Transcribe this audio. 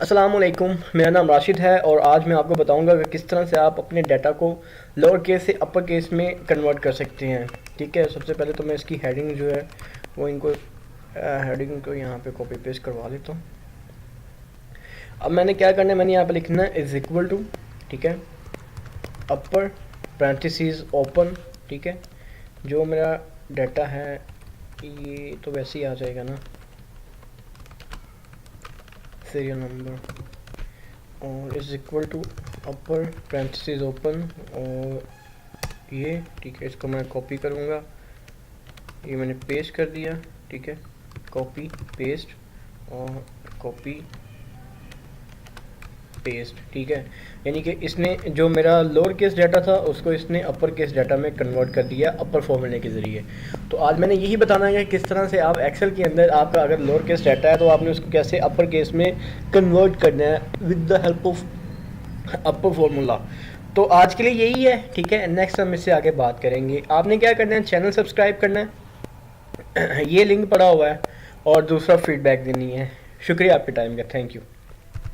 अस्सलाम वालेकुम, मेरा नाम राशिद है और आज मैं आपको बताऊंगा कि किस तरह से आप अपने डाटा को लोअर केस से अपर केस में कन्वर्ट कर सकते हैं। ठीक है, सबसे पहले तो मैं इसकी हेडिंग जो है वो इनको हेडिंग को यहाँ पे कॉपी पेस्ट करवा लेता हूँ। अब मैंने क्या करना है, मैंने यहाँ पे लिखना है इज इक्वल टू, ठीक है, अपर पैरेंथेसिस ओपन। ठीक है, जो मेरा डाटा है ये तो वैसे ही आ जाएगा ना, सीरियल नंबर, और is equal to upper parenthesis open और ये। ठीक है, इसको मैं कॉपी करूँगा, ये मैंने पेस्ट कर दिया। ठीक है, कॉपी पेस्ट और कॉपी पेस्ट। ठीक है, यानी कि इसने जो मेरा लोअर केस डाटा था उसको इसने अपर केस डाटा में कन्वर्ट कर दिया अपर फॉर्मूले के ज़रिए। तो आज मैंने यही बताना है कि किस तरह से आप एक्सेल के अंदर आपका अगर लोअर केस डाटा है तो आपने उसको कैसे अपर केस में कन्वर्ट करना है with the help of upper formula. तो आज के लिए यही है। ठीक है, नेक्स्ट हम इससे आगे बात करेंगे। आपने क्या करना है, चैनल सब्सक्राइब करना है ये लिंक पड़ा हुआ है, और दूसरा फीडबैक देनी है। शुक्रिया आपके टाइम का, थैंक यू।